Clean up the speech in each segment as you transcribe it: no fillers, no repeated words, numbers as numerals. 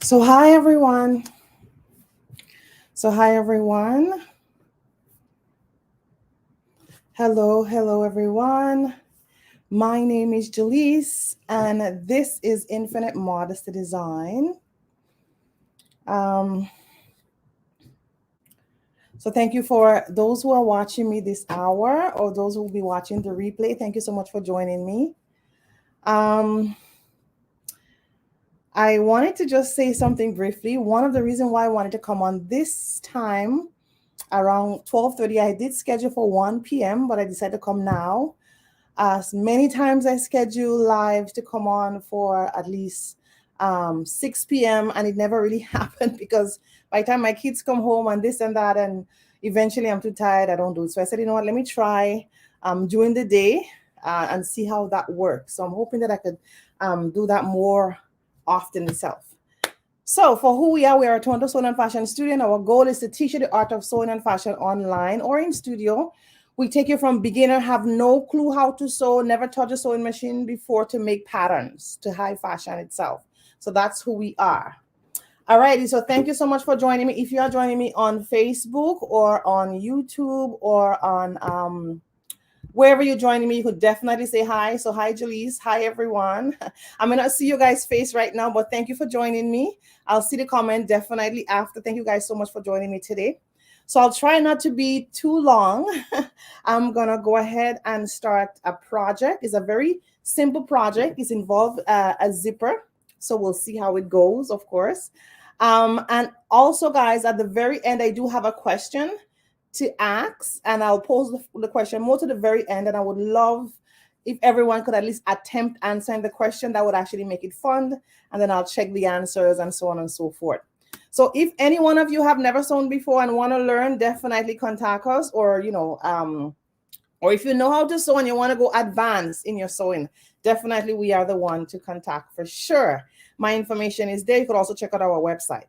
So hi everyone. So hi everyone. Hello everyone. My name is Jaleese and this is Infinite Modesty Design. Um, so thank you for those who are watching me this hour or those who will be watching the replay. Thank you so much for joining me. I wanted to just say something briefly. One of the reasons why I wanted to come on this time around 12:30, I did schedule for 1 p.m., but I decided to come now. As many times I schedule lives to come on for at least 6 p.m. and it never really happened because by the time my kids come home and this and that, and eventually I'm too tired, I don't do it. So I said, you know what, let me try during the day and see how that works. So I'm hoping that I could do that more often itself. So for who we are a Toronto Sewing and Fashion Studio, and our goal is to teach you the art of sewing and fashion online or in studio. We take you from beginner, have no clue how to sew, never touched a sewing machine before, to make patterns, to high fashion itself. So that's who we are. All righty, so thank you so much for joining me. If you are joining me on Facebook or on YouTube or on wherever you're joining me, you could definitely say hi. So hi, Jaleese. Hi, everyone. I may not see you guys' face right now, but thank you for joining me. I'll see the comment definitely after. Thank you guys so much for joining me today. So I'll try not to be too long. I'm going to go ahead and start a project. It's a very simple project. It's involved a zipper. So we'll see how it goes, of course. And also, guys, at the very end, I do have a question to ask, and I'll pose the question more to the very end. And I would love if everyone could at least attempt answering the question. That would actually make it fun. And then I'll check the answers and so on and so forth. So if any one of you have never sewn before and want to learn, definitely contact us, or or if you know how to sew and you want to go advanced in your sewing, definitely we are the one to contact for sure. My information is there. You could also check out our website.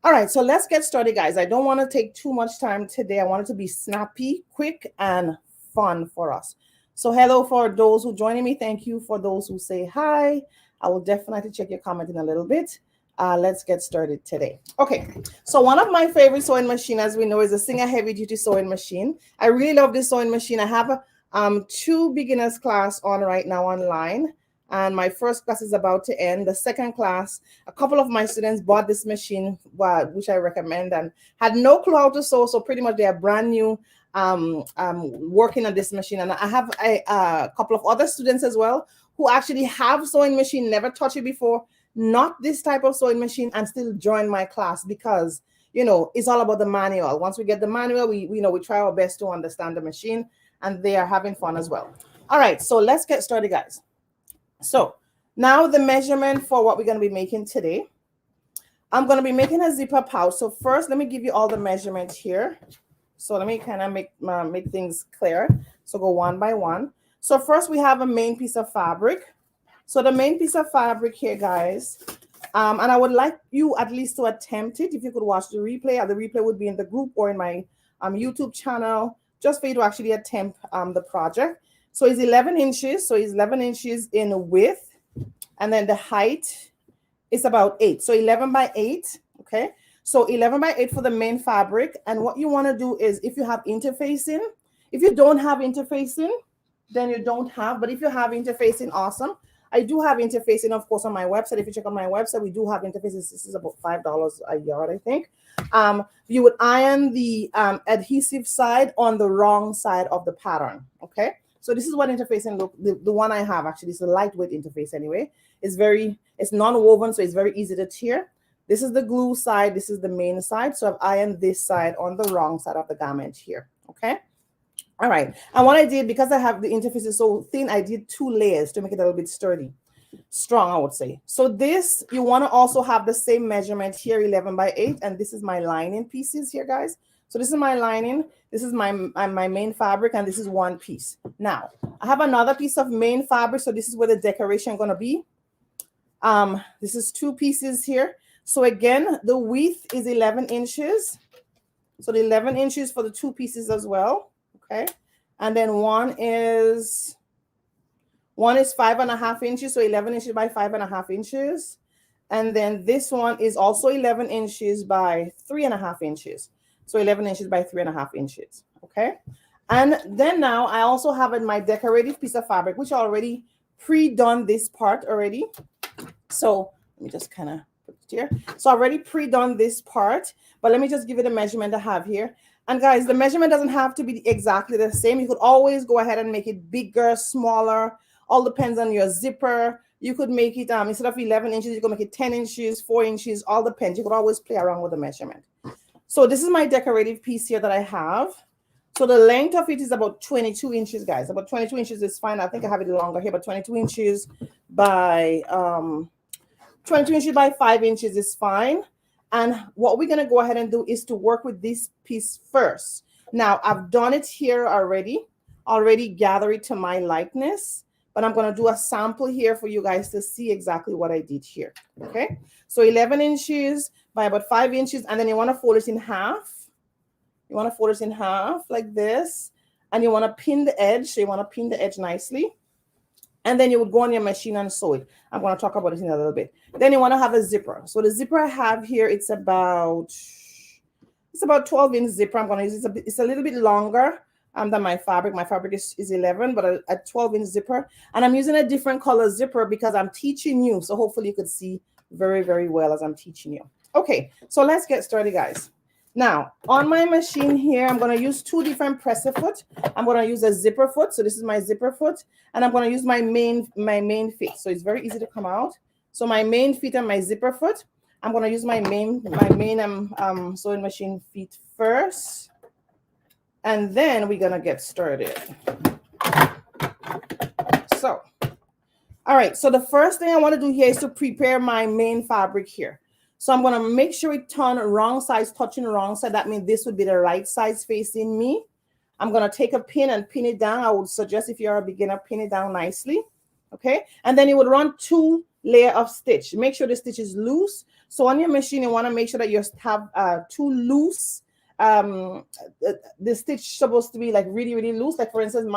All right, so let's get started, guys. I don't want to take too much time today. I want it to be snappy, quick, and fun for us. So hello for those who joining me. Thank you for those who say hi. I will definitely check your comment in a little bit. Let's get started today. Okay, so one of my favorite sewing machine, as we know, is a Singer heavy duty sewing machine. I really love this sewing machine. I have two beginners class on right now online. And my first class is about to end. The second class, a couple of my students bought this machine, which I recommend, and had no clue how to sew. So pretty much they are brand new working on this machine. And I have a couple of other students as well who actually have sewing machine, never touched it before, not this type of sewing machine, and still join my class because, it's all about the manual. Once we get the manual, we try our best to understand the machine, and they are having fun as well. All right, so let's get started, guys. So now the measurement for what we're going to be making today. I'm going to be making a zipper pouch. So first, let me give you all the measurements here. So let me kind of make things clear. So go one by one. So first we have a main piece of fabric. So the main piece of fabric here, guys, and I would like you at least to attempt it. If you could watch the replay, the replay would be in the group or in my YouTube channel, just for you to actually attempt the project. So it's 11 inches. So it's 11 inches in width. And then the height is about 8. So 11 by 8. Okay. So 11 by 8 for the main fabric. And what you want to do is, if you have interfacing, if you don't have interfacing, then you don't have. But if you have interfacing, awesome. I do have interfacing, of course, on my website. If you check on my website, we do have interfaces. This is about $5 a yard, I think. You would iron the adhesive side on the wrong side of the pattern. Okay. So this is what interfacing look. The one I have actually is a lightweight interface anyway. It's non-woven, so it's very easy to tear. This is the glue side. This is the main side. So I've ironed this side on the wrong side of the garment here. Okay. All right. And what I did, because I have the interface is so thin, I did 2 layers to make it a little bit strong, I would say. So this, you want to also have the same measurement here, 11 by 8. And this is my lining pieces here, guys. So this is my lining. This is my main fabric, and this is one piece. Now, I have another piece of main fabric. So this is where the decoration is going to be. This is 2 pieces here. So again, the width is 11 inches. So the 11 inches for the 2 pieces as well. Okay. And then one is 5.5 inches. So 11 inches by 5.5 inches. And then this one is also 11 inches by 3.5 inches. So 11 inches by 3.5 inches. Okay. And then now I also have in my decorative piece of fabric, which I already pre-done this part already. So let me just kind of put it here. So I already pre-done this part, but let me just give you the measurement I have here. And guys, the measurement doesn't have to be exactly the same. You could always go ahead and make it bigger, smaller. All depends on your zipper. You could make it, instead of 11 inches, you can make it 10 inches, 4 inches, all depends. You could always play around with the measurement. So this is my decorative piece here that I have. So the length of it is about 22 inches, guys. About 22 inches is fine. I think I have it longer here, but 22 inches by 22 inches by 5 inches is fine. And what we're going to go ahead and do is to work with this piece first. Now, I've done it here already gather it to my likeness, but I'm going to do a sample here for you guys to see exactly what I did here. Okay, so 11 inches by about 5 inches, and then you want to fold it in half. You want to fold it in half like this, and you want to pin the edge. So you want to pin the edge nicely. And then you would go on your machine and sew it. I'm going to talk about it in a little bit. Then you want to have a zipper. So the zipper I have here, it's about 12-inch zipper. I'm going to use it. It's a little bit longer than my fabric. My fabric is 11, but a 12-inch zipper. And I'm using a different color zipper because I'm teaching you. So hopefully you could see very, very well as I'm teaching you. Okay, so let's get started, guys. Now, on my machine here, I'm going to use 2 different presser foot. I'm going to use a zipper foot. So this is my zipper foot. And I'm going to use my main feet. So it's very easy to come out. So my main feet and my zipper foot. I'm going to use my main sewing machine feet first. And then we're going to get started. So, all right. So the first thing I want to do here is to prepare my main fabric here. So I'm going to make sure it turn wrong sides, touching the wrong side. That means this would be the right side facing me. I'm going to take a pin and pin it down. I would suggest if you're a beginner, pin it down nicely. Okay. And then you would run 2 layers of stitch. Make sure the stitch is loose. So on your machine, you want to make sure that you have 2 loose. The stitch is supposed to be like really, really loose. Like for instance,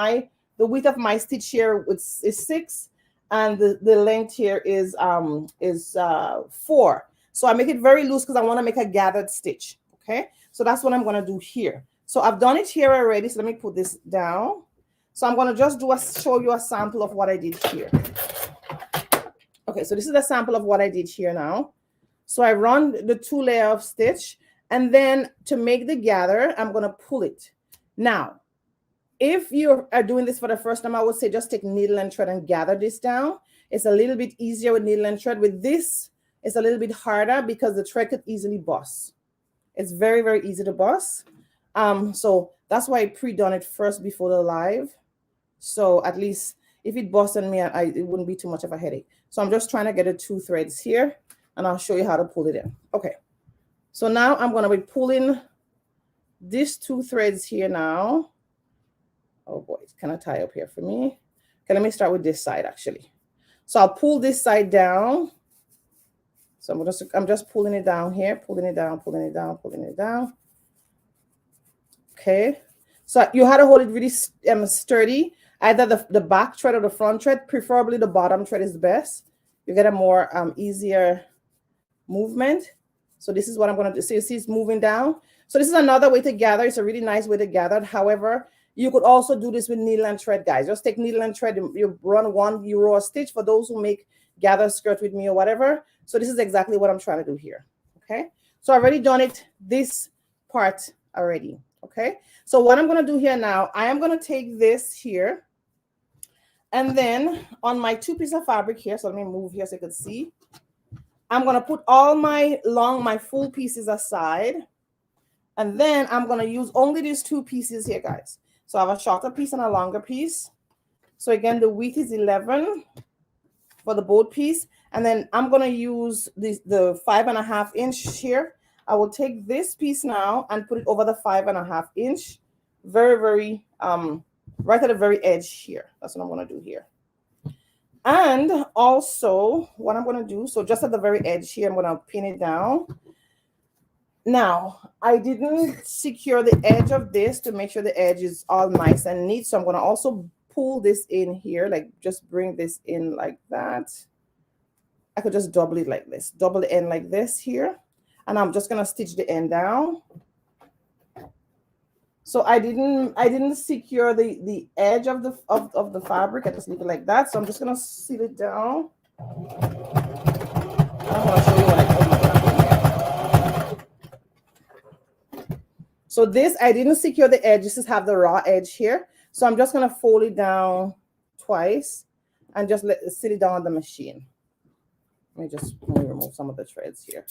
the width of my stitch here is 6, and the length here is 4. So I make it very loose because I want to make a gathered stitch. Okay, so that's what I'm going to do here. So I've done it here already. So let me put this down. So I'm going to just show you a sample of what I did here. Okay, so this is a sample of what I did here now. So I run the 2 layers of stitch, and then to make the gather, I'm going to pull it. Now, if you are doing this for the first time, I would say just take needle and thread and gather this down. It's a little bit easier with needle and thread. With this, it's a little bit harder because the thread could easily bust. It's very, very easy to bust. So that's why I pre-done it first before the live. So at least if it busts on me, it wouldn't be too much of a headache. So I'm just trying to get the 2 threads here, and I'll show you how to pull it in. Okay. So now I'm going to be pulling these 2 threads here now. Oh boy, it's kind of tight up here for me. Okay, let me start with this side actually. So I'll pull this side down. So I'm just pulling it down here, pulling it down, pulling it down, pulling it down. Okay. So you had to hold it really sturdy. Either the back thread or the front thread, preferably the bottom thread is best. You get a more easier movement. So this is what I'm going to do. So you see it's moving down. So this is another way to gather. It's a really nice way to gather. However, you could also do this with needle and thread, guys. Just take needle and thread. You run 1 row of stitch for those who make gather skirt with me or whatever. So this is exactly what I'm trying to do here. Okay. So I've already done it, this part already. Okay. So what I'm going to do here now, I am going to take this here. And then on my 2 pieces of fabric here, so let me move here so you can see. I'm going to put all my full pieces aside. And then I'm going to use only these 2 pieces here, guys. So I have a shorter piece and a longer piece. So again, the width is 11 for the both piece. And then I'm going to use the 5.5 inch here. I will take this piece now and put it over the 5.5 inch. Very, very, right at the very edge here. That's what I'm going to do here. And also what I'm going to do, so just at the very edge here, I'm going to pin it down. Now, I didn't secure the edge of this to make sure the edge is all nice and neat. So I'm going to also pull this in here, like just bring this in like that. I could just double it like this, double the end like this here. And I'm just gonna stitch the end down. So I didn't secure the edge of the fabric. I just leave it like that. So I'm just gonna seal it down. I'm gonna show you what I did. So this, I didn't secure the edge. This is have the raw edge here. So I'm just gonna fold it down twice and just sit it down on the machine. Let me just remove some of the threads here.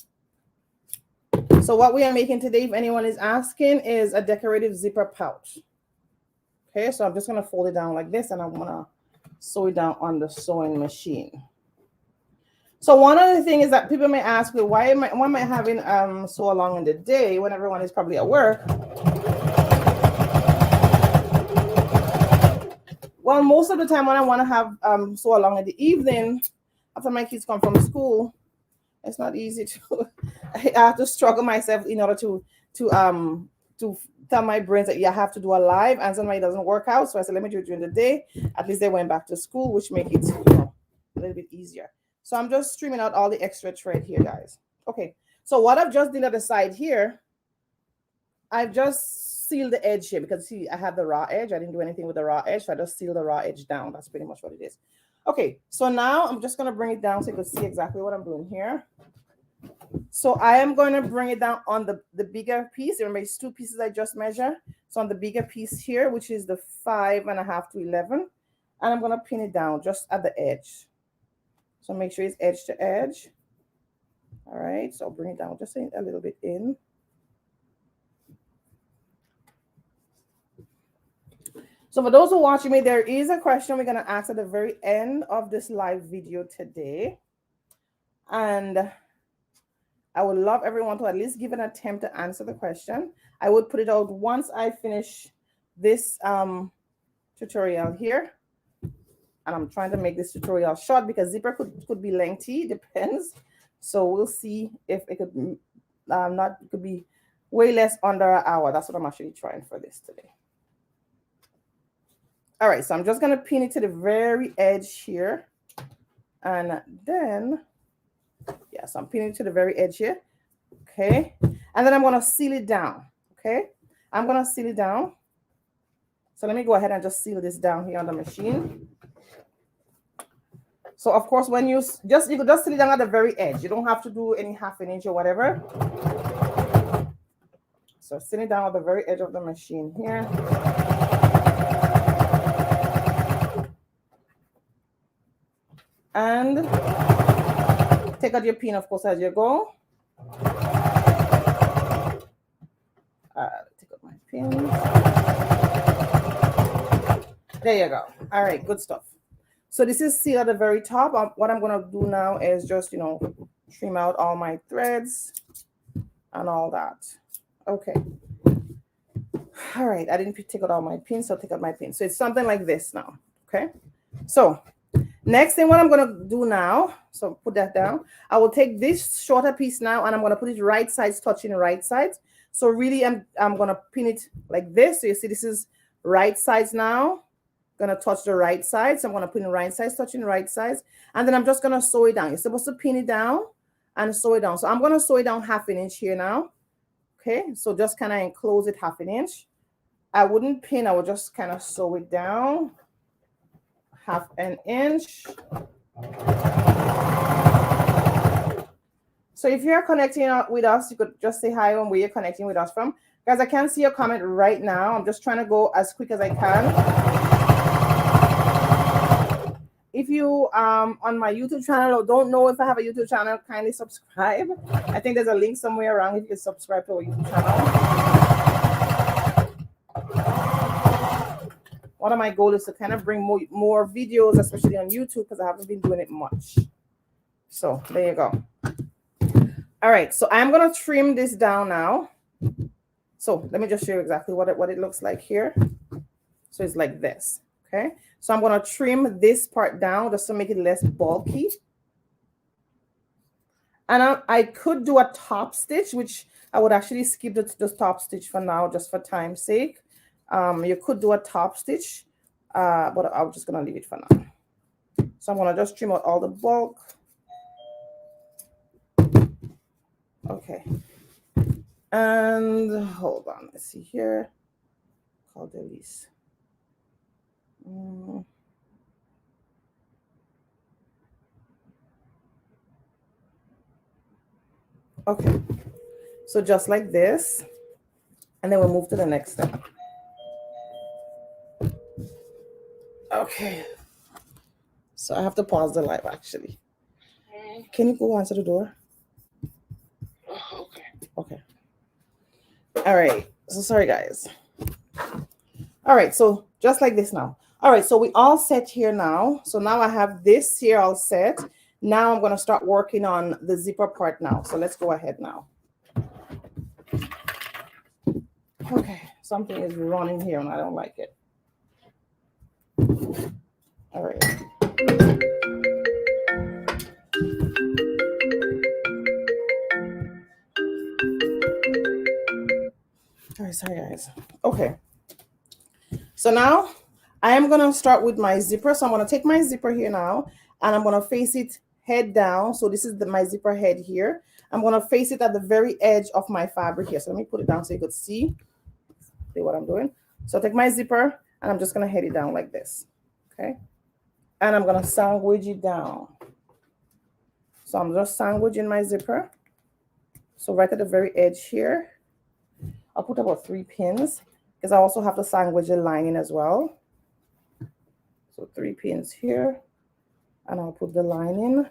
So what we are making today, if anyone is asking, is a decorative zipper pouch. Okay, so I'm just gonna fold it down like this and I'm gonna sew it down on the sewing machine. So one other thing is that people may ask me, why am I having so long in the day when everyone is probably at work? Well, most of the time when I want to have sew along in the evening, after my kids come from school, it's not easy to. I have to struggle myself in order to tell my brains that I have to do a live, and somebody doesn't work out. So I said, let me do it during the day. At least they went back to school, which make it a little bit easier. So I'm just trimming out all the extra thread here, guys. Okay. So what I've just done at the side here, I've just sealed the edge here because see, I have the raw edge. I didn't do anything with the raw edge, so I just sealed the raw edge down. That's pretty much what it is. Okay, so now I'm just going to bring it down so you can see exactly what I'm doing here. So I am going to bring it down on the bigger piece. Remember, it's 2 pieces I just measured. So on the bigger piece here, which is the 5.5 to 11, and I'm going to pin it down just at the edge. So make sure it's edge to edge. All right, so I'll bring it down just a little bit in. So for those who are watching me, there is a question we're going to ask at the very end of this live video today. And I would love everyone to at least give an attempt to answer the question. I would put it out once I finish this tutorial here. And I'm trying to make this tutorial short because zipper could be lengthy, depends. So we'll see if it could it could be way less under an hour. That's what I'm actually trying for this today. All right, so I'm just going to pin it to the very edge here. And then, yes, I'm pinning it to the very edge here. Okay. And then I'm going to seal it down. Okay. I'm going to seal it down. So let me go ahead and just seal this down here on the machine. So of course, when you could just seal it down at the very edge. You don't have to do any 1/2 inch or whatever. So seal it down at the very edge of the machine here. And take out your pin, of course, as you go. Take out my pin. There you go. All right, good stuff. So this is sealed at the very top. What I'm going to do now is just, trim out all my threads and all that. Okay. All right, I didn't take out all my pins, so take out my pins. So it's something like this now. Okay. So next thing, what I'm going to do now, so put that down. I will take this shorter piece now, and I'm going to put it right sides touching right sides. So really, I'm going to pin it like this. So you see, this is right sides now. Going to touch the right side. So I'm going to put in right sides touching right sides. And then I'm just going to sew it down. You're supposed to pin it down and sew it down. So I'm going to sew it down 1/2 inch here now. Okay. So just kind of enclose it 1/2 inch. I wouldn't pin. I would just kind of sew it down 1/2 inch. So if you're connecting with us, you could just say hi on where you're connecting with us from. Guys, I can't see your comment right now. I'm just trying to go as quick as I can. If you on my YouTube channel or don't know if I have a YouTube channel, kindly subscribe. I think there's a link somewhere around if you can subscribe to our YouTube channel. One of my goals is to kind of bring more videos, especially on YouTube, because I haven't been doing it much. So there you go. All right, so I'm going to trim this down now. So let me just show you exactly what it looks like here. So it's like this, okay? So I'm going to trim this part down just to make it less bulky. And I could do a top stitch, which I would actually skip the top stitch for now, just for time's sake. You could do a top stitch, but I'm just going to leave it for now. So I'm going to just trim out all the bulk. Okay. And hold on, let's see here. Call Delise. Okay. So just like this. And then we'll move to the next step. Okay. So I have to pause the live actually. Can you go answer the door? Okay. Okay. All right. So sorry, guys. All right. So just like this now. All right. So we all set here now. So now I have this here all set. Now I'm going to start working on the zipper part now. So let's go ahead now. Okay. Something is running here and I don't like it. All right. Sorry, guys. Okay. So now I am going to start with my zipper. So I'm going to take my zipper here now and I'm going to face it head down. So this is my zipper head here. I'm going to face it at the very edge of my fabric here. So let me put it down so you could see what I'm doing. So I'll take my zipper and I'm just going to head it down like this. Okay. And I'm going to sandwich it down. So I'm just sandwiching my zipper. So right at the very edge here, I'll put about 3 pins because I also have to sandwich the lining as well. So 3 pins here, and I'll put the lining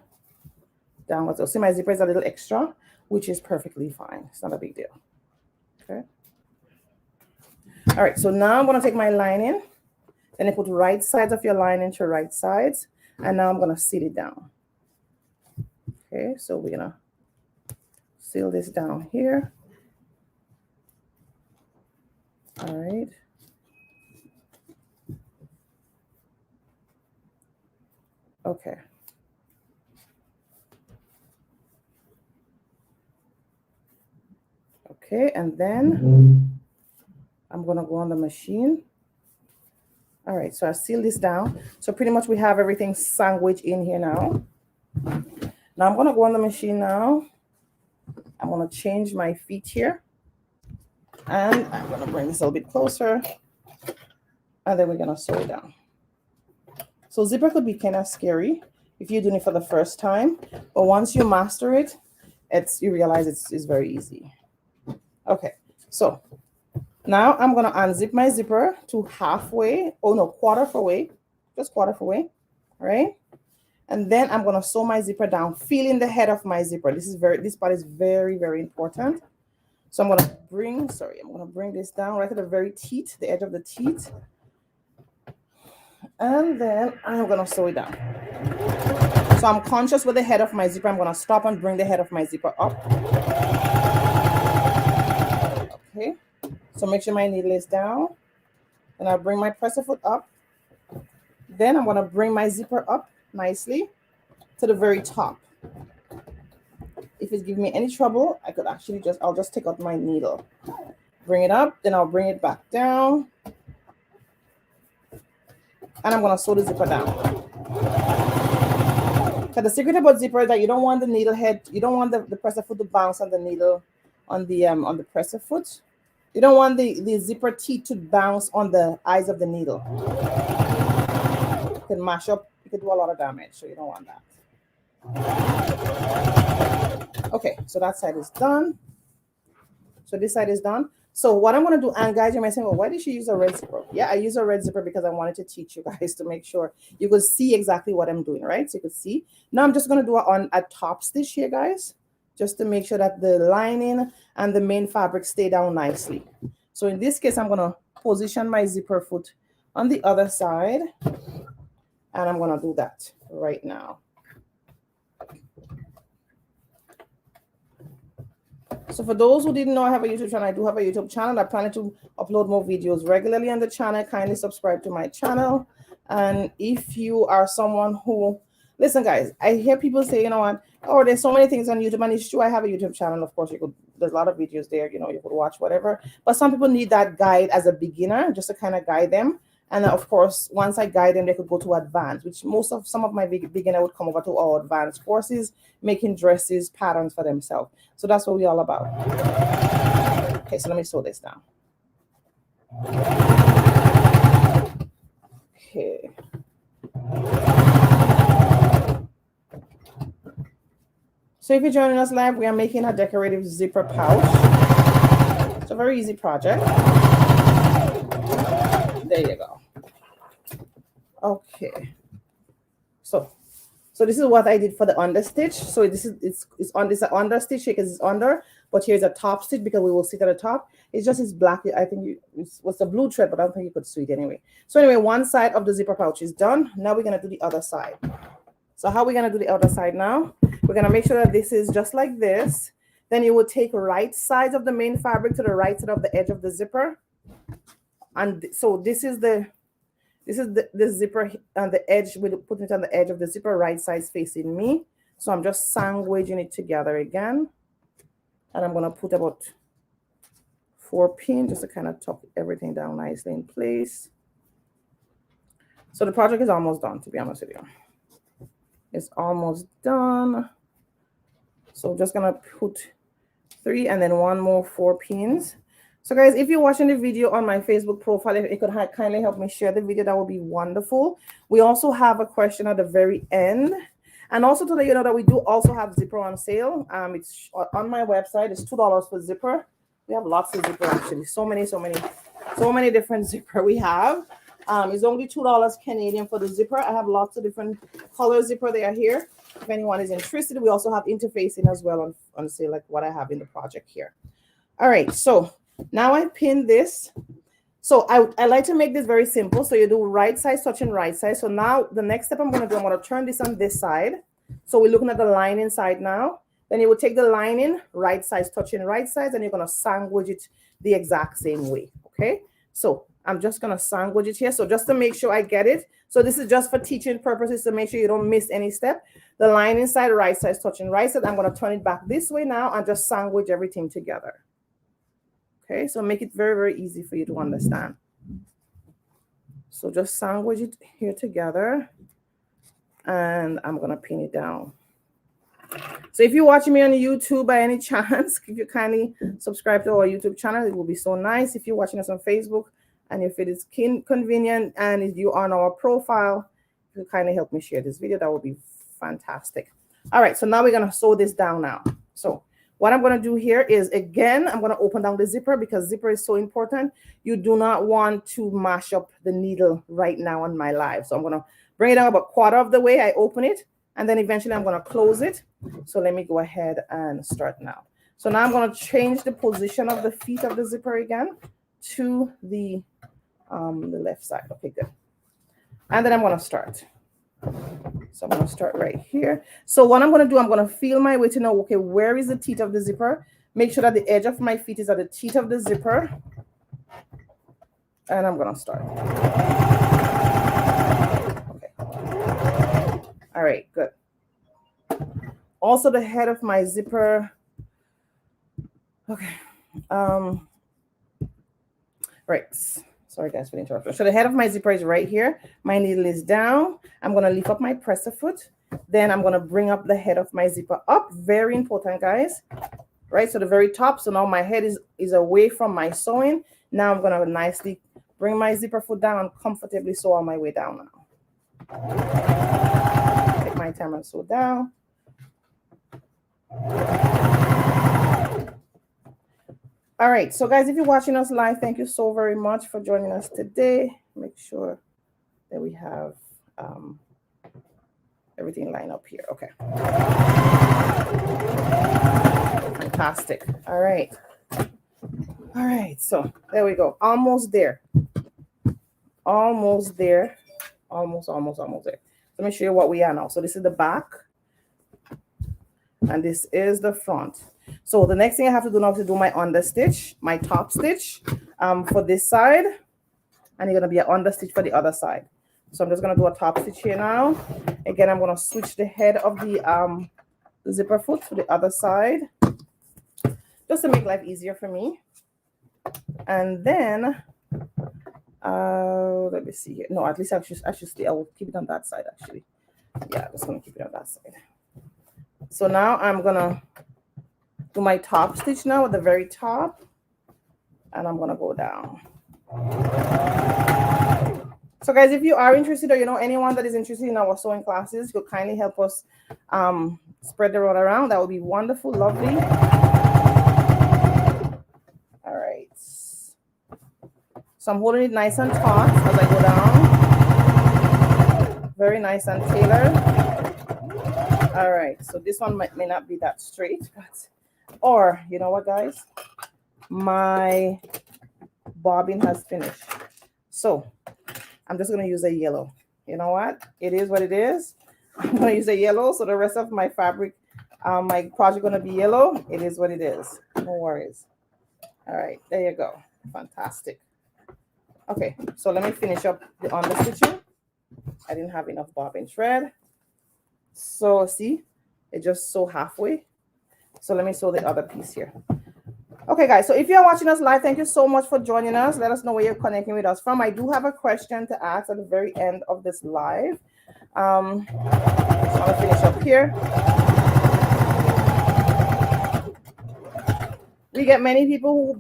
down. So see, my zipper is a little extra, which is perfectly fine. It's not a big deal. Okay. All right, so now I'm going to take my lining, then I put right sides of your lining to right sides, and now I'm going to seal it down. Okay, so we're going to seal this down here. All right. Okay. Okay, and then I'm going to go on the machine. All right, so I seal this down. So pretty much we have everything sandwiched in here now. Now I'm going to go on the machine now. I'm going to change my feet here. And I'm going to bring this a little bit closer. And then we're going to sew it down. So zipper could be kind of scary if you're doing it for the first time. But once you master it, you realize it's very easy. Okay, so now I'm going to unzip my zipper to halfway. Oh, no, quarter of a way. Just quarter of a way. All right. And then I'm going to sew my zipper down, feeling the head of my zipper. This part is very, very important. So I'm going to bring this down right to the very teeth, the edge of the teeth. And then I'm going to sew it down. So I'm conscious with the head of my zipper. I'm going to stop and bring the head of my zipper up. Okay. So make sure my needle is down. And I'll bring my presser foot up. Then I'm going to bring my zipper up nicely to the very top. If it's giving me any trouble, I could actually I'll just take out my needle. Bring it up, then I'll bring it back down. And I'm going to sew the zipper down. So the secret about zipper is that you don't want the needle head, you don't want the presser foot to bounce on the needle, on the presser foot. You don't want the zipper teeth to bounce on the eyes of the needle. It can mash up, you could do a lot of damage, so you don't want that. Okay, so that side is done. So this side is done. So what I'm going to do, and guys, you might say, well, why did she use a red zipper? Yeah, I use a red zipper because I wanted to teach you guys to make sure you could see exactly what I'm doing, right? So you could see. Now I'm just going to do it on a top stitch here, guys, just to make sure that the lining and the main fabric stay down nicely. So in this case, I'm going to position my zipper foot on the other side, and I'm going to do that right now. So for those who didn't know, I have a YouTube channel. I do have a YouTube channel. I plan to upload more videos regularly on the channel. Kindly subscribe to my channel. And if you are someone who, listen, guys, I hear people say, you know what, oh, there's so many things on YouTube. And it's true, I have a YouTube channel. Of course, there's a lot of videos there, you could watch whatever. But some people need that guide as a beginner, just to kind of guide them. And of course, once I guide them, they could go to advanced, which some of my beginner would come over to our advanced courses, making dresses, patterns for themselves. So that's what we're all about. Okay, so let me sew this down. Okay. So if you're joining us live, we are making a decorative zipper pouch. It's a very easy project. There you go. Okay. So this is what I did for the understitch. So this is it's on this understitch because it's under, but here's a top stitch because we will sit at the top. It's just this black. I think it was a blue thread, but I don't think you could sew it anyway. So anyway, one side of the zipper pouch is done. Now we're gonna do the other side. So how are we gonna do the other side now? We're gonna make sure that this is just like this. Then you will take right sides of the main fabric to the right side of the edge of the zipper. And so this is the zipper on the edge. We'll put it on the edge of the zipper, right side facing me. So I'm just sandwiching it together again. And I'm gonna put about 4 pins just to kind of tuck everything down nicely in place. So the project is almost done, to be honest with you. It's almost done. So I'm just gonna put 3 and then 1 more 4 pins. So guys, if you're watching the video on my Facebook profile, if you could kindly help me share the video, that would be wonderful. We also have a question at the very end. And also to let you know that we do also have zipper on sale. It's on my website. It's $2 for zipper. We have lots of zipper actually. So many different zipper we have. It's only $2 Canadian for the zipper. I have lots of different color zipper. They are here. If anyone is interested, we also have interfacing as well on sale, like what I have in the project here. All right, so now I pin this. So I like to make this very simple. So you do right side touching right side. So now the next step I'm going to do, I'm going to turn this on this side. So we're looking at the lining side now. Then you will take the lining, right sides touching right sides, and you're going to sandwich it the exact same way. Okay, so I'm just going to sandwich it here. So just to make sure I get it. So this is just for teaching purposes to make sure you don't miss any step. The lining side, right side touching right side. I'm going to turn it back this way now and just sandwich everything together. Okay, so make it very, very easy for you to understand. So just sandwich it here together. And I'm going to pin it down. So if you're watching me on YouTube by any chance, if you kindly subscribe to our YouTube channel, it will be so nice. If you're watching us on Facebook, and if it is convenient, and if you are on our profile, if you kindly help me share this video, that would be fantastic. All right, so now we're going to sew this down now. So what I'm going to do here is, again, I'm going to open down the zipper because zipper is so important. You do not want to mash up the needle right now on my live. So I'm going to bring it down about 1/4 of the way. I open it, and then eventually I'm going to close it. So let me go ahead and start now. So now I'm going to change the position of the feet of the zipper again to the left side. Okay, good. And then I'm going to start. So I'm going to start right here. So what I'm going to do, I'm going to feel my way to know, okay, where is the teeth of the zipper? Make sure that the edge of my feet is at the teeth of the zipper. And I'm going to start. Okay. All right, good. Also the head of my zipper. Okay. Right. Sorry guys for the interruption. So the head of my zipper is right here. My needle is down. I'm going to lift up my presser foot. Then I'm going to bring up the head of my zipper up. Very important, guys. Right, so the very top. So now my head is away from my sewing. Now I'm going to nicely bring my zipper foot down and comfortably sew on my way down now. Take my time and sew down. All right, so guys, if you're watching us live, thank you so very much for joining us today. Make sure that we have everything lined up here. Okay. Fantastic. All right. All right, so there we go. Almost there. Almost there. Almost there. Let me show you what we are now. So this is the back. And this is the front. So the next thing I have to do now is to do my understitch, my top stitch for this side. And you're going to be an understitch for the other side. So I'm just going to do a top stitch here now. Again, I'm going to switch the head of the zipper foot to the other side. Just to make life easier for me. And then Let me see here. No, at least I should stay. I will keep it on that side actually. Yeah, I'm just gonna keep it on that side. So now I'm gonna do my top stitch now at the very top, and I'm gonna go down. So guys, if you are interested, or you know anyone that is interested in our sewing classes, you could kindly help us spread the word around. That would be wonderful, lovely. All right. So I'm holding it nice and taut as I go down. Very nice and tailored. All right. So this one may not be that straight, but or you know what, guys, my bobbin has finished. So I'm just going to use a yellow. You know what? It is what it is. I'm going to use a yellow. So the rest of my fabric, my project going to be yellow. It is what it is. No worries. All right. There you go. Fantastic. Okay. So let me finish up the understitching. I didn't have enough bobbin thread. So see, it just sew halfway. So let me sew the other piece here. Okay, guys, so if you're watching us live, thank you so much for joining us. Let us know where you're connecting with us from. I do have a question to ask at the very end of this live. So I'm going to finish up here. We get many people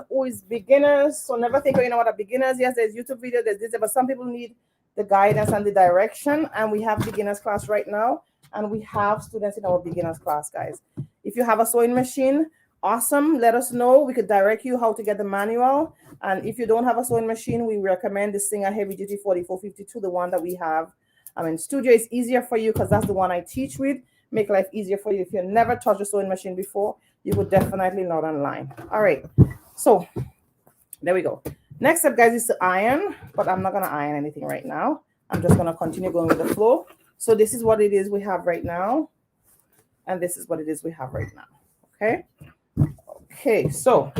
who is beginners, so never think, you know what, are beginners. Yes, there's YouTube video, there's this, but some people need the guidance and the direction, and we have beginners class right now, and we have students in our beginners class, guys. If you have a sewing machine, awesome. Let us know. We could direct you how to get the manual. And if you don't have a sewing machine, we recommend the Singer Heavy Duty 4452, the one that we have. Studio is easier for you because that's the one I teach with. Make life easier for you. If you've never touched a sewing machine before, you would definitely not online. All right. So there we go. Next up, guys, is to iron, but I'm not going to iron anything right now. I'm just going to continue going with the flow. So this is what it is we have right now. And this is what it is we have right now. Okay. Okay, so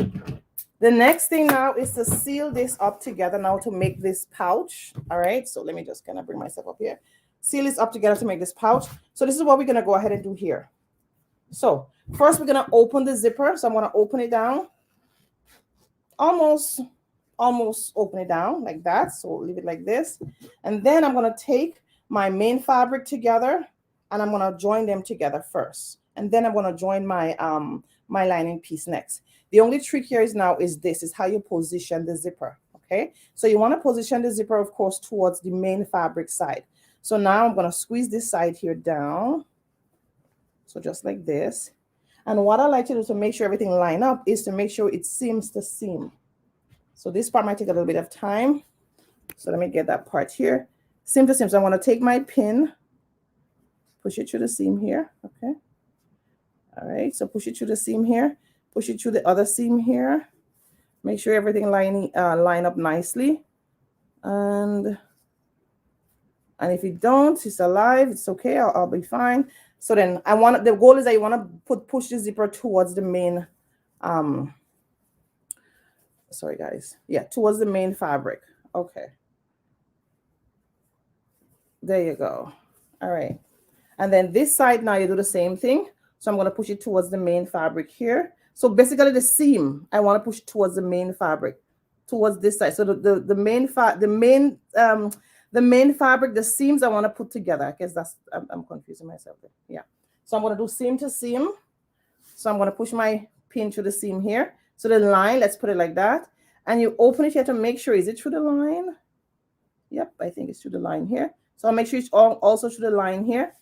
the next thing now is to seal this up together now to make this pouch. All right, so let me just kind of bring myself up here. Seal this up together to make this pouch. So this is what we're going to go ahead and do here. So first we're going to open the zipper. So I'm going to open it down. Almost open it down like that. So we'll leave it like this. And then I'm going to take my main fabric together and I'm going to join them together first. And then I'm going to join my my lining piece next. The only trick here is how you position the zipper. Okay, so you want to position the zipper, of course, towards the main fabric side. So now I'm going to squeeze this side here down. So just like this. And what I like to do to make sure everything line up is to make sure it seams to seam. So this part might take a little bit of time. So let me get that part here. Seam to seam. So I'm going to take my pin, push it through the seam here. Okay. All right, so push it through the seam here, push it through the other seam here. Make sure everything line up nicely. And if you don't, it's alive, it's okay, I'll be fine. So then the goal is that you want to push the zipper towards the main, sorry guys. Yeah, towards the main fabric. Okay. There you go. All right. And then this side now you do the same thing. So I'm going to push it towards the main fabric here. So basically the seam, I want to push towards the main fabric, towards this side. So the main fabric, the seams I want to put together. I guess I'm confusing myself there. Yeah. So I'm going to do seam to seam. So I'm going to push my pin through the seam here. So the line, let's put it like that. And you open it here to make sure, is it through the line? Yep, I think it's through the line here. So I'll make sure it's also through the line here.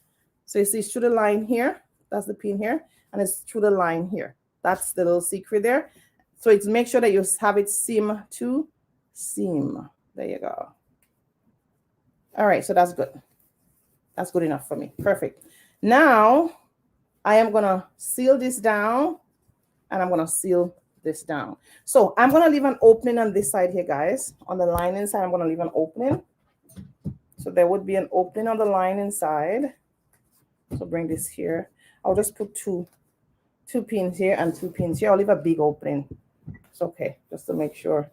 So you see it's through the line here. That's the pin here. And it's through the line here. That's the little secret there. So it's make sure that you have it seam to seam. There you go. All right, so that's good. That's good enough for me. Perfect. Now I am going to seal this down and I'm going to seal this down. So I'm going to leave an opening on this side here, guys. On the lining side, I'm going to leave an opening. So there would be an opening on the lining side. So bring this here. I'll just put two pins here and 2 pins here. I'll leave a big opening. It's okay, just to make sure.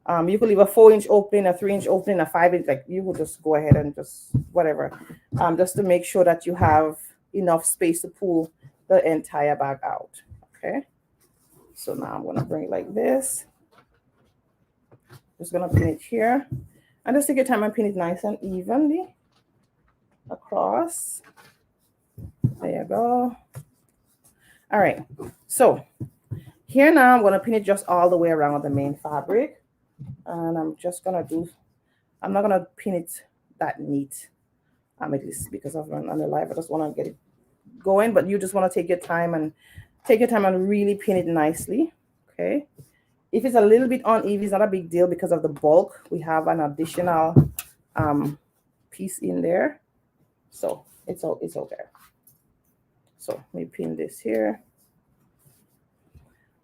You could leave a 4-inch opening, a 3-inch opening, a 5-inch. Like you will just go ahead and just whatever. Just to make sure that you have enough space to pull the entire bag out. Okay. So now I'm going to bring it like this. Just gonna pin it here. And just take your time and pin it nice and evenly across. There you go. All right, so here now I'm gonna pin it just all the way around the main fabric. And I'm just gonna I'm not gonna pin it that neat. At least because I've run on the live, I just wanna get it going, but you just wanna take your time and really pin it nicely, okay? If it's a little bit uneven, it's not a big deal because of the bulk. We have an additional piece in there. So it's okay. So let me pin this here.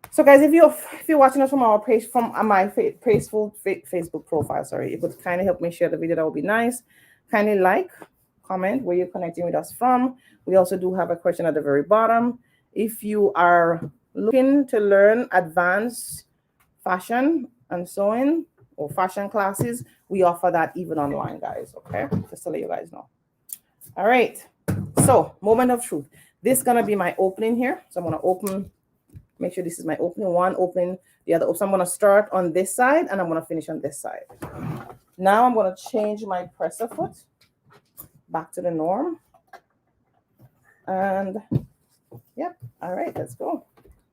So guys, if you're watching us from our page, from my Facebook profile, sorry, it would kind of help me share the video. That would be nice. Kindly like, comment where you're connecting with us from. We also do have a question at the very bottom. If you are looking to learn advanced fashion and sewing or fashion classes, we offer that even online, guys. Okay, just to let you guys know. All right, so moment of truth. This is gonna be my opening here. So I'm gonna open. Make sure this is my opening. One open, the other open. So I'm gonna start on this side and I'm gonna finish on this side. Now I'm gonna change my presser foot back to the norm. And yep, all right, let's go.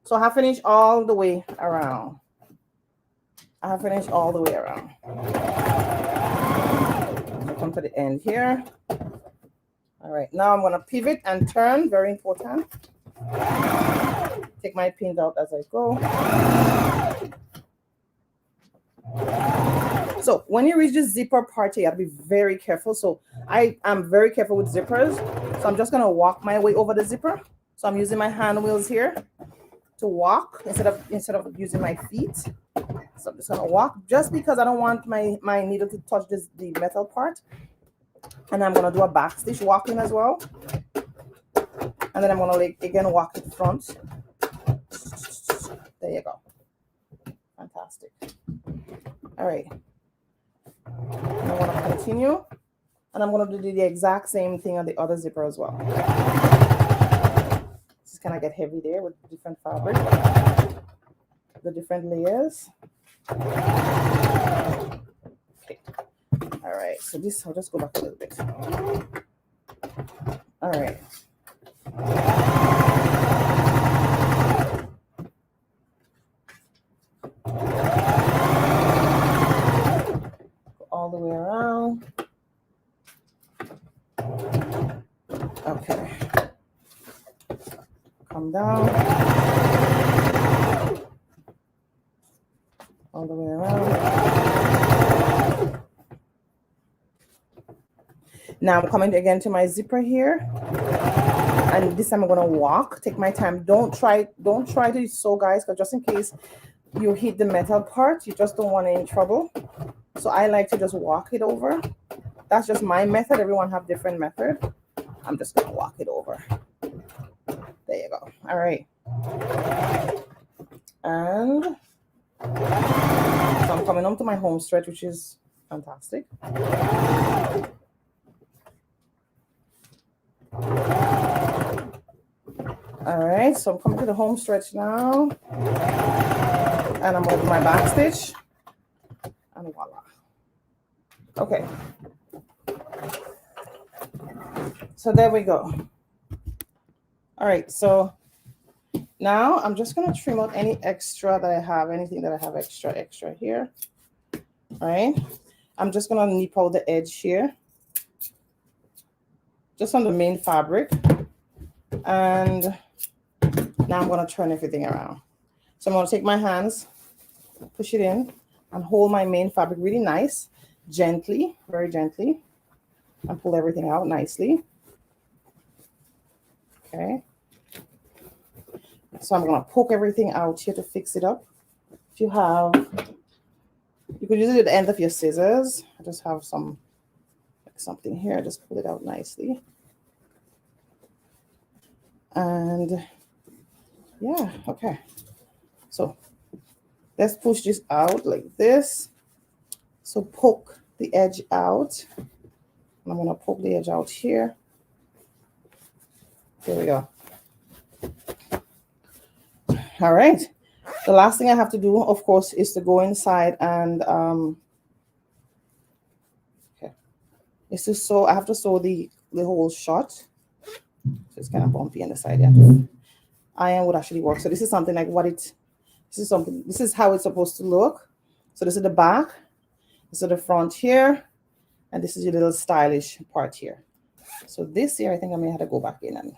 So I have finished all the way around. So come to the end here. All right, now I'm gonna pivot and turn, very important. Take my pins out as I go. So when you reach the zipper part, you have to be very careful. So I am very careful with zippers. So I'm just gonna walk my way over the zipper. So I'm using my hand wheels here to walk instead of using my feet. So I'm just gonna walk just because I don't want my needle to touch the metal part. And I'm gonna do a back stitch walking as well. And then I'm gonna again walk it front. There you go. Fantastic. All right. I'm gonna continue. And I'm gonna do the exact same thing on the other zipper as well. This is kind of get heavy there with different fabric, the different layers. Okay. All right. So this, I'll just go back a little bit. All right. All the way around. Okay. Come down. All the way around. Now I'm coming again to my zipper here. And this time I'm gonna walk. Take my time. Don't try to sew, guys, because just in case you hit the metal part, you just don't want any trouble. So I like to just walk it over. That's just my method. Everyone have different method. I'm just gonna walk it over. There you go. All right. And so I'm coming on to my home stretch, which is fantastic. All right, so I'm coming to the home stretch now. And I'm going to do my back stitch. And voila. Okay. So there we go. All right, so now I'm just going to trim out any extra that I have, anything that I have extra here. All right. I'm just going to nip out the edge here. Just on the main fabric. And now I'm going to turn everything around. So I'm going to take my hands, push it in, and hold my main fabric really nice, gently, very gently, and pull everything out nicely. Okay. So I'm going to poke everything out here to fix it up. If you have, you could use it at the end of your scissors. I just have something here. Just pull it out nicely. And yeah, okay. So let's push this out like this. So poke the edge out. And I'm going to poke the edge out here. There we go. All right. The last thing I have to do, of course, is to go inside and okay, is to sew. I have to sew the whole shot. So it's kind of bumpy on the side. Yeah, iron would actually work. So this is something like this is how it's supposed to look. So this is the back, this is the front here, and this is your little stylish part here. So this here, I think I may have to go back in and,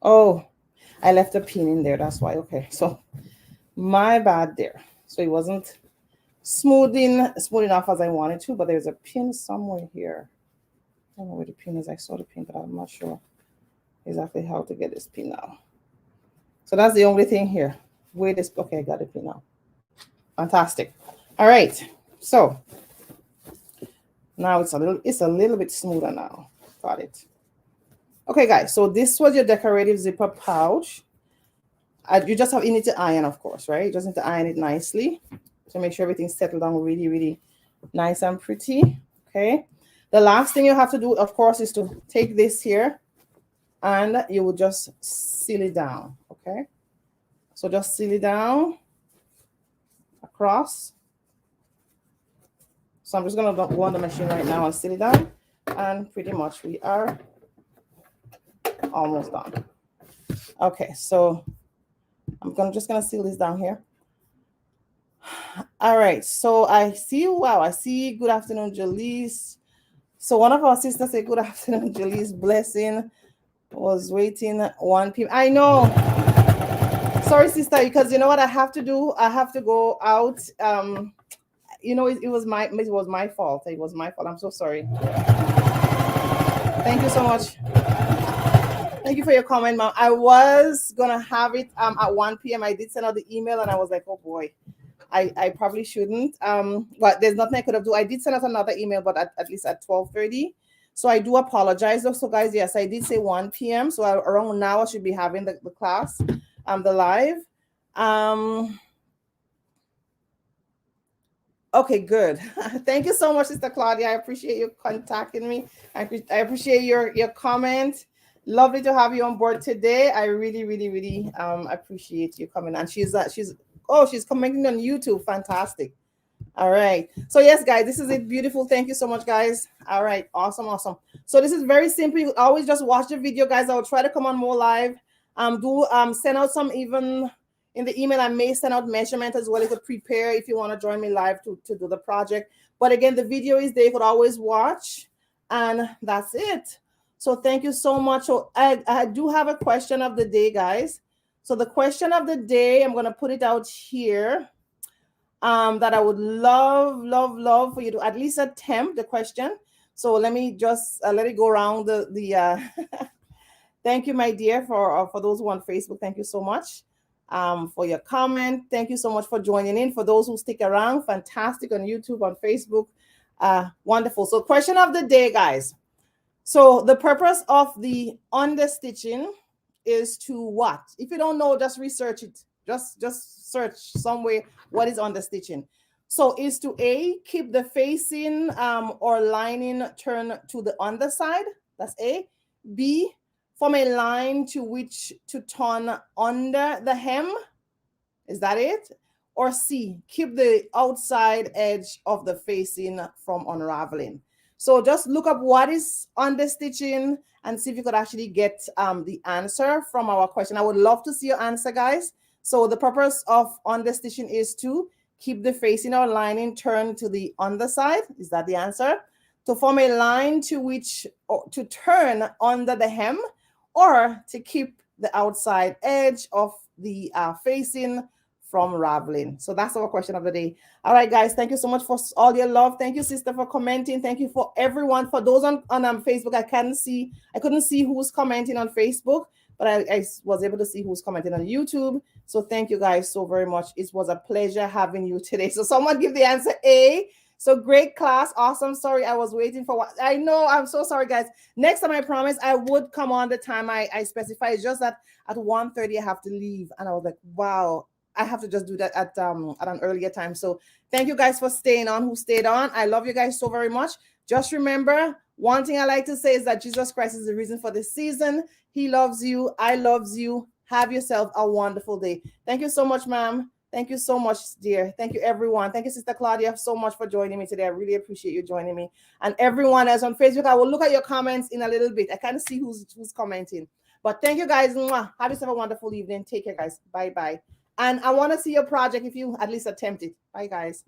oh, I left a pin in there. That's why. Okay, so my bad there. So it wasn't smooth enough as I wanted to, but there's a pin somewhere here. I don't know where the pin is. I saw the pin, but I'm not sure exactly how to get this pin now. So that's the only thing here. Wait, this, okay, I got it pin now. Fantastic. All right, so now it's a little bit smoother now. Got it. Okay, guys, so this was your decorative zipper pouch. You need to iron, of course, right? You just need to iron it nicely to make sure everything's settled down really, really nice and pretty. Okay. The last thing you have to do, of course, is to take this here and you will just seal it down. Okay. So just seal it down across. So I'm just going to go on the machine right now and seal it down. And pretty much we are almost done. Okay, so I'm just gonna seal this down here. All right, so I see, wow, I see good afternoon, Jaleese. So one of our sisters said, good afternoon, Jaleese. Blessing was waiting 1 p.m. I know. Sorry, sister, because you know what I have to do? I have to go out. You know, it was my fault. It was my fault. I'm so sorry. Thank you so much. Thank you for your comment, Mom. I was gonna have it at 1 p.m. I did send out the email and I was like, oh boy, I probably shouldn't. But there's nothing I could have done. I did send out another email, but at least at 12:30. So I do apologize. So guys, yes, I did say 1 p.m. So around now I should be having the class, the live. Okay, good. Thank you so much, Sister Claudia. I appreciate you contacting me. I appreciate your comment. Lovely to have you on board today. I really, really, really appreciate you coming. And she's commenting on YouTube. Fantastic. All right. So yes, guys, this is it. Beautiful. Thank you so much, guys. All right. Awesome. Awesome. So this is very simple. You always just watch the video, guys. I'll try to come on more live. Send out some, even in the email, I may send out measurement as well. You could prepare if you want to join me live to do the project. But again, the video is there. You could always watch. And that's it. So thank you so much. So I do have a question of the day, guys. So the question of the day, I'm going to put it out here. That I would love for you to at least attempt the question. So let me just let it go around the thank you, my dear, for those who are on Facebook. Thank you so much for your comment. Thank you so much for joining in. For those who stick around, fantastic, on YouTube, on Facebook. Wonderful. So question of the day, guys. So the purpose of the understitching is to what? If you don't know, just research it. Just search somewhere what is understitching. So is to A, keep the facing or lining turned to the underside. That's A. B, form a line to which to turn under the hem. Is that it? Or C, keep the outside edge of the facing from unraveling. So just look up what is understitching and see if you could actually get the answer from our question. I would love to see your answer, guys. So the purpose of understitching is to keep the facing or lining turned to the underside. Is that the answer? To form a line to which, or to turn under the hem, or to keep the outside edge of the facing from raveling. So that's our question of the day. All right, guys, thank you so much for all your love. Thank you, sister, for commenting. Thank you for everyone. For those on Facebook, I couldn't see who's commenting on Facebook, but I was able to see who's commenting on YouTube. So thank you guys so very much. It was a pleasure having you today. So someone give the answer A. So great class. Awesome. Sorry, I was waiting for what I know. I'm so sorry, guys. Next time, I promise I would come on the time I specify. It's just that at 1:30 I have to leave. And I was like, wow, I have to just do that at an earlier time. So thank you guys for staying on, who stayed on. I love you guys so very much. Just remember, one thing I like to say is that Jesus Christ is the reason for this season. He loves you. I love you. Have yourself a wonderful day. Thank you so much, ma'am. Thank you so much, dear. Thank you, everyone. Thank you, Sister Claudia, so much for joining me today. I really appreciate you joining me. And everyone else on Facebook, I will look at your comments in a little bit. I can't see who's commenting. But thank you, guys. Mwah. Have yourself a wonderful evening. Take care, guys. Bye-bye. And I want to see your project if you at least attempt it. Bye, guys.